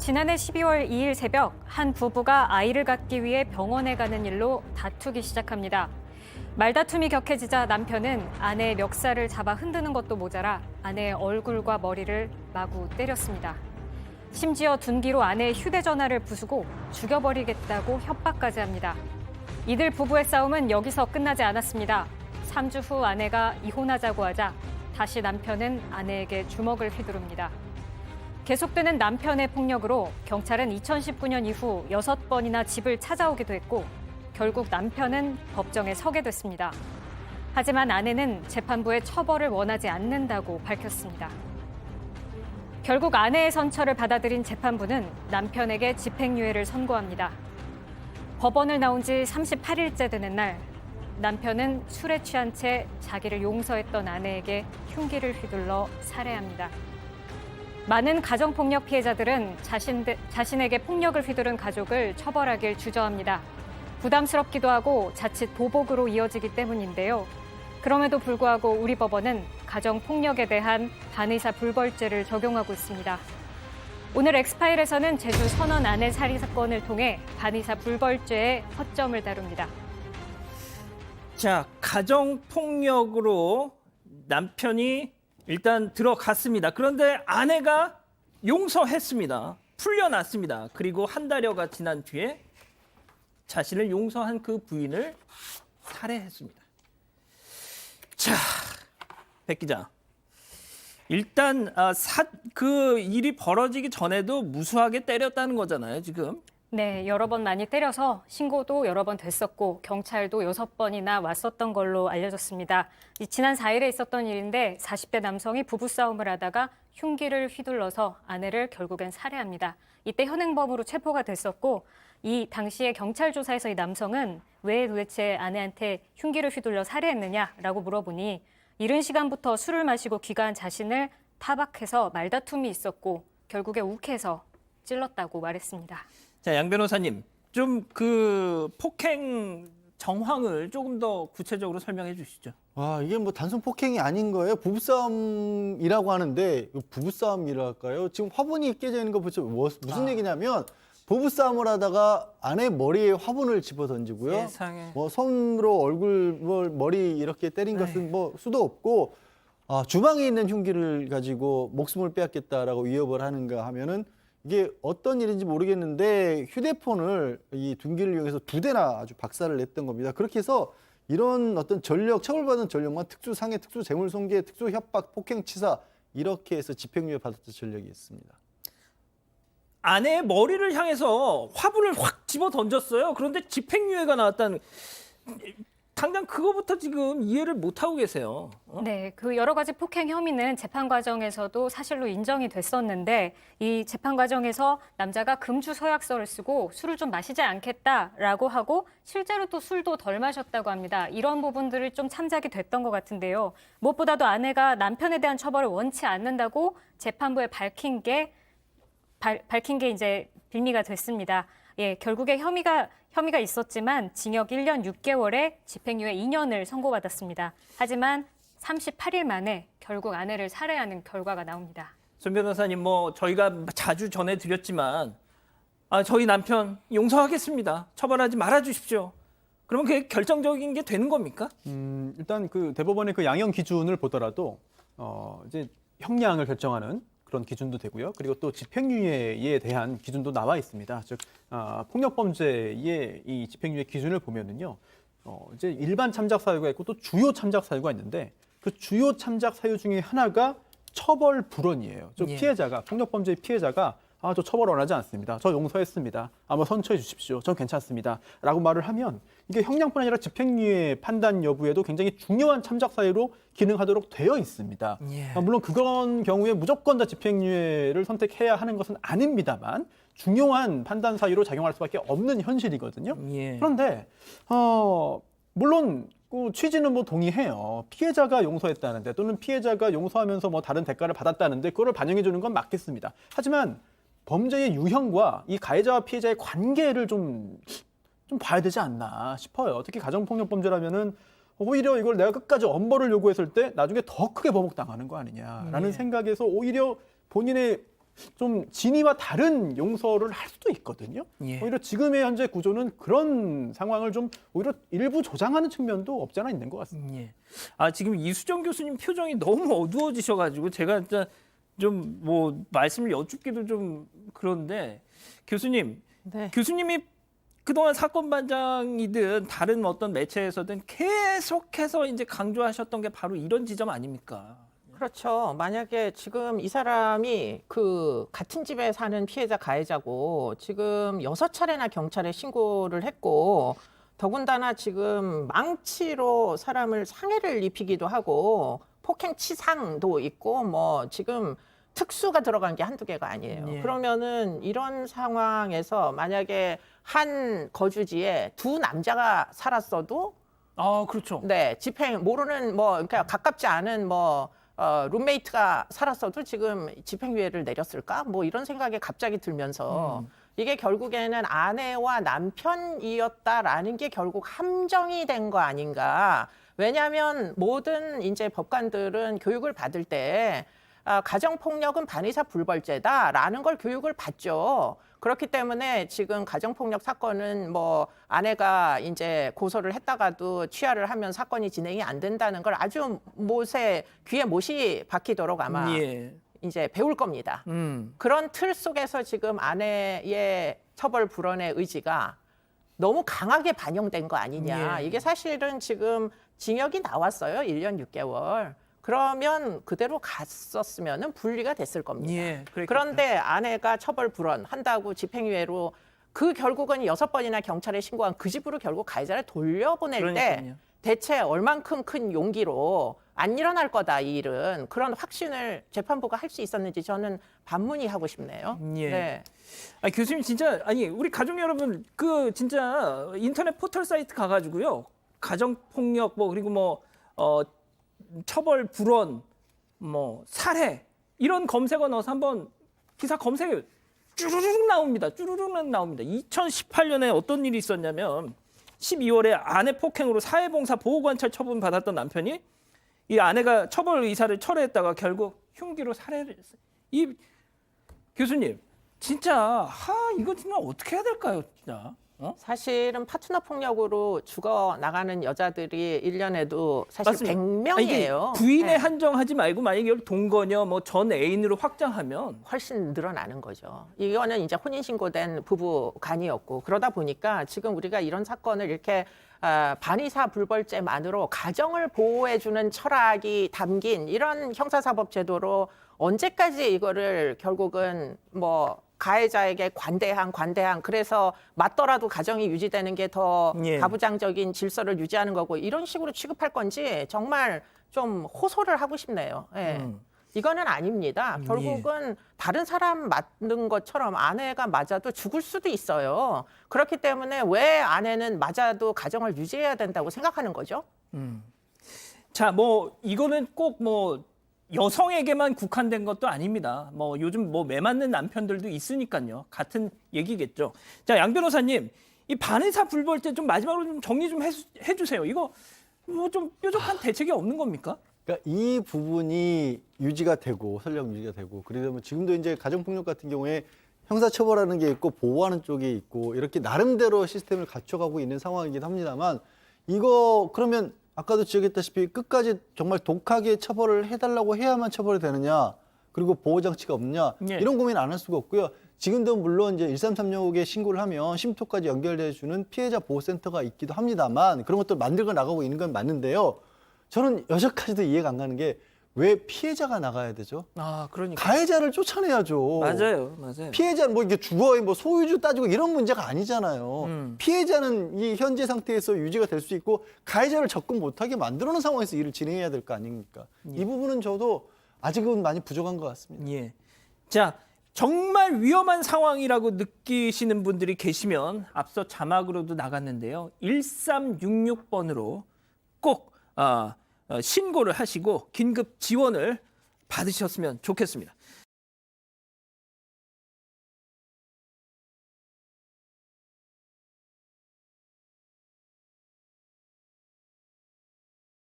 지난해 12월 2일 새벽 한 부부가 아이를 갖기 위해 병원에 가는 일로 다투기 시작합니다. 말다툼이 격해지자 남편은 아내의 멱살을 잡아 흔드는 것도 모자라 아내의 얼굴과 머리를 마구 때렸습니다. 심지어 둔기로 아내의 휴대전화를 부수고 죽여버리겠다고 협박까지 합니다. 이들 부부의 싸움은 여기서 끝나지 않았습니다. 3주 후 아내가 이혼하자고 하자 다시 남편은 아내에게 주먹을 휘두릅니다. 계속되는 남편의 폭력으로 경찰은 2019년 이후 6번이나 집을 찾아오기도 했고 결국 남편은 법정에 서게 됐습니다. 하지만 아내는 재판부의 처벌을 원하지 않는다고 밝혔습니다. 결국 아내의 선처를 받아들인 재판부는 남편에게 집행유예를 선고합니다. 법원을 나온 지 38일째 되는 날, 남편은 술에 취한 채 자기를 용서했던 아내에게 흉기를 휘둘러 살해합니다. 많은 가정폭력 피해자들은 자신에게 폭력을 휘두른 가족을 처벌하길 주저합니다. 부담스럽기도 하고 자칫 보복으로 이어지기 때문인데요. 그럼에도 불구하고 우리 법원은 가정폭력에 대한 반의사 불벌죄를 적용하고 있습니다. 오늘 엑스파일에서는 제주 선원 아내 살인 사건을 통해 반의사 불벌죄의 허점을 다룹니다. 자, 가정폭력으로 남편이 일단 들어갔습니다. 그런데 아내가 용서했습니다. 풀려났습니다. 그리고 한 달여가 지난 뒤에 자신을 용서한 그 부인을 살해했습니다. 자, 백 기자. 일단 그 일이 벌어지기 전에도 무수하게 때렸다는 거잖아요, 지금. 네, 여러 번 많이 때려서 신고도 여러 번 됐었고 경찰도 6번이나 왔었던 걸로 알려졌습니다. 지난 4일에 있었던 일인데 40대 남성이 부부싸움을 하다가 흉기를 휘둘러서 아내를 결국엔 살해합니다. 이때 현행범으로 체포가 됐었고 이 당시에 경찰 조사에서 이 남성은 왜 도대체 아내한테 흉기를 휘둘러 살해했느냐라고 물어보니 이른 시간부터 술을 마시고 귀가한 자신을 타박해서 말다툼이 있었고 결국에 욱해서 찔렀다고 말했습니다. 자, 양 변호사님, 좀 그 폭행 정황을 조금 더 구체적으로 설명해 주시죠. 이게 뭐 단순 폭행이 아닌 거예요. 부부싸움이라고 하는데 부부싸움이랄까요? 지금 화분이 깨져 있는 거 보죠. 무슨 얘기냐면 부부싸움을 하다가 아내 머리에 화분을 집어 던지고요. 세상에. 뭐 손으로 얼굴, 머리 이렇게 때린 것은 뭐 수도 없고 주방에 있는 흉기를 가지고 목숨을 빼앗겠다라고 위협을 하는가 하면은 이게 어떤 일인지 모르겠는데 휴대폰을 이 둔기를 이용해서 2대나 아주 박살을 냈던 겁니다. 그렇게 해서 이런 어떤 전력, 처벌받은 전력만 특수상해, 특수재물손괴, 특수협박, 폭행치사 이렇게 해서 집행유예 받았던 전력이 있습니다. 아내의 머리를 향해서 화분을 확 집어 던졌어요. 그런데 집행유예가 나왔다는, 당장 그거부터 지금 이해를 못하고 계세요. 네, 그 여러 가지 폭행 혐의는 재판 과정에서도 사실로 인정이 됐었는데 이 재판 과정에서 남자가 금주 서약서를 쓰고 술을 좀 마시지 않겠다라고 하고 실제로 또 술도 덜 마셨다고 합니다. 이런 부분들이 좀 참작이 됐던 것 같은데요. 무엇보다도 아내가 남편에 대한 처벌을 원치 않는다고 재판부에 밝힌 게 이제 빌미가 됐습니다. 예, 결국에 혐의가 있었지만 징역 1년 6개월에 집행유예 2년을 선고받았습니다. 하지만 38일 만에 결국 아내를 살해하는 결과가 나옵니다. 손 변호사님, 뭐 저희가 자주 전해드렸지만 저희 남편 용서하겠습니다. 처벌하지 말아주십시오. 그러면 그게 결정적인 게 되는 겁니까? 일단 그 대법원의 그 양형 기준을 보더라도 이제 형량을 결정하는 그런 기준도 되고요. 그리고 또 집행유예에 대한 기준도 나와 있습니다. 즉 폭력범죄의 이 집행유예 기준을 보면은요, 이제 일반 참작 사유가 있고 또 주요 참작 사유가 있는데 그 주요 참작 사유 중에 하나가 처벌 불원이에요. 즉 피해자가 폭력범죄의 피해자가 저 처벌 원하지 않습니다. 저 용서했습니다. 뭐 선처해 주십시오. 전 괜찮습니다. 라고 말을 하면 이게 형량뿐 아니라 집행유예 판단 여부에도 굉장히 중요한 참작 사유로 기능하도록 되어 있습니다. 물론 그런 경우에 무조건 다 집행유예를 선택해야 하는 것은 아닙니다만 중요한 판단 사유로 작용할 수밖에 없는 현실이거든요. 그런데 물론 그 취지는 뭐 동의해요. 피해자가 용서했다는데 또는 피해자가 용서하면서 뭐 다른 대가를 받았다는데 그거를 반영해 주는 건 맞겠습니다. 하지만 범죄의 유형과 이 가해자와 피해자의 관계를 좀 봐야 되지 않나 싶어요. 특히 가정폭력범죄라면은 오히려 이걸 내가 끝까지 엄벌을 요구했을 때 나중에 더 크게 버복당하는 거 아니냐라는 생각에서 오히려 본인의 좀 진위와 다른 용서를 할 수도 있거든요. 예. 오히려 지금의 현재 구조는 그런 상황을 좀 오히려 일부 조장하는 측면도 없지 않아 있는 것 같습니다. 예. 아 지금 이수정 교수님 표정이 너무 어두워지셔가지고 제가 진짜 좀 뭐 말씀을 여쭙기도 좀 그런데 교수님, 네. 교수님이 그동안 사건 반장이든 다른 어떤 매체에서든 계속해서 이제 강조하셨던 게 바로 이런 지점 아닙니까? 그렇죠. 만약에 지금 이 사람이 그 같은 집에 사는 피해자 가해자고 지금 6차례나 경찰에 신고를 했고 더군다나 지금 망치로 사람을 상해를 입히기도 하고 폭행치상도 있고 뭐 지금 특수가 들어간 게 한두 개가 아니에요. 예. 그러면은 이런 상황에서 만약에 한 거주지에 두 남자가 살았어도 아 그렇죠. 네, 집행 모르는 뭐 그러니까 가깝지 않은 뭐 룸메이트가 살았어도 지금 집행유예를 내렸을까? 뭐 이런 생각이 갑자기 들면서 이게 결국에는 아내와 남편이었다라는 게 결국 함정이 된 거 아닌가? 왜냐하면 모든 이제 법관들은 교육을 받을 때 가정폭력은 반의사 불벌죄다라는 걸 교육을 받죠. 그렇기 때문에 지금 가정폭력 사건은 뭐 아내가 이제 고소를 했다가도 취하를 하면 사건이 진행이 안 된다는 걸 아주 귀에 못이 박히도록 아마 예. 이제 배울 겁니다. 그런 틀 속에서 지금 아내의 처벌 불원의 의지가 너무 강하게 반영된 거 아니냐. 예. 이게 사실은 지금 징역이 나왔어요. 1년 6개월. 그러면 그대로 갔었으면 분리가 됐을 겁니다. 예. 그런데 아내가 처벌 불원 한다고 집행유예로 그 결국은 6번이나 경찰에 신고한 그 집으로 결국 가해자를 돌려보낼 때 그러니까요. 대체 얼만큼 큰 용기로 안 일어날 거다 이 일은 그런 확신을 재판부가 할 수 있었는지 저는 반문의하고 싶네요. 예. 네. 아 교수님 진짜 아니 우리 가족 여러분 그 진짜 인터넷 포털 사이트 가가지고요 가정 폭력 뭐 그리고 뭐 처벌 불원 뭐 살해 이런 검색어 넣어서 한번 기사 검색해 쭈루룩 나옵니다. 쭈루룩 나옵니다. 2018년에 어떤 일이 있었냐면 12월에 아내 폭행으로 사회봉사 보호관찰 처분 받았던 남편이 이 아내가 처벌 의사를 철회했다가 결국 흉기로 살해를 했어요. 이 교수님 진짜 이거 정말 어떻게 해야 될까요, 진짜? 사실은 파트너 폭력으로 죽어 나가는 여자들이 1년에도 사실 맞습니다. 100명이에요. 부인에 한정하지 말고 만약에 이걸 동거녀 뭐 전 애인으로 확장하면 훨씬 늘어나는 거죠. 이거는 이제 혼인신고된 부부 간이었고 그러다 보니까 지금 우리가 이런 사건을 이렇게 반의사 불벌죄만으로 가정을 보호해주는 철학이 담긴 이런 형사사법제도로 언제까지 이거를 결국은 뭐 가해자에게 관대한 그래서 맞더라도 가정이 유지되는 게 더 예. 가부장적인 질서를 유지하는 거고 이런 식으로 취급할 건지 정말 좀 호소를 하고 싶네요. 예. 이거는 아닙니다. 결국은 다른 사람 맞는 것처럼 아내가 맞아도 죽을 수도 있어요. 그렇기 때문에 왜 아내는 맞아도 가정을 유지해야 된다고 생각하는 거죠? 자, 뭐 이거는 꼭 뭐 여성에게만 국한된 것도 아닙니다. 뭐 요즘 뭐 매 맞는 남편들도 있으니까요. 같은 얘기겠죠. 자, 양 변호사님, 이 반의사 불벌죄 좀 마지막으로 좀 정리 좀 해주세요. 이거 뭐 좀 뾰족한 대책이 없는 겁니까? 그러니까 이 부분이 유지가 되고 설령 유지가 되고 그러면 지금도 이제 가정폭력 같은 경우에 형사처벌하는 게 있고 보호하는 쪽이 있고 이렇게 나름대로 시스템을 갖춰가고 있는 상황이긴 합니다만 이거 그러면 아까도 지적했다시피 끝까지 정말 독하게 처벌을 해달라고 해야만 처벌이 되느냐 그리고 보호장치가 없느냐 예. 이런 고민 안 할 수가 없고요. 지금도 물론 이제 1336에 신고를 하면 쉼터까지 연결해주는 피해자 보호센터가 있기도 합니다만 그런 것들 만들고 나가고 있는 건 맞는데요. 저는 여기까지도 이해가 안 가는 게 왜 피해자가 나가야 되죠? 아, 그러니까. 가해자를 쫓아내야죠. 맞아요. 피해자는 뭐 이게 주거의 뭐 소유주 따지고 이런 문제가 아니잖아요. 피해자는 이 현재 상태에서 유지가 될 수 있고 가해자를 접근 못하게 만들어놓은 상황에서 일을 진행해야 될 거 아닙니까? 이 부분은 저도 아직은 많이 부족한 것 같습니다. 예. 자, 정말 위험한 상황이라고 느끼시는 분들이 계시면 앞서 자막으로도 나갔는데요. 1366번으로 꼭 신고를 하시고 긴급 지원을 받으셨으면 좋겠습니다.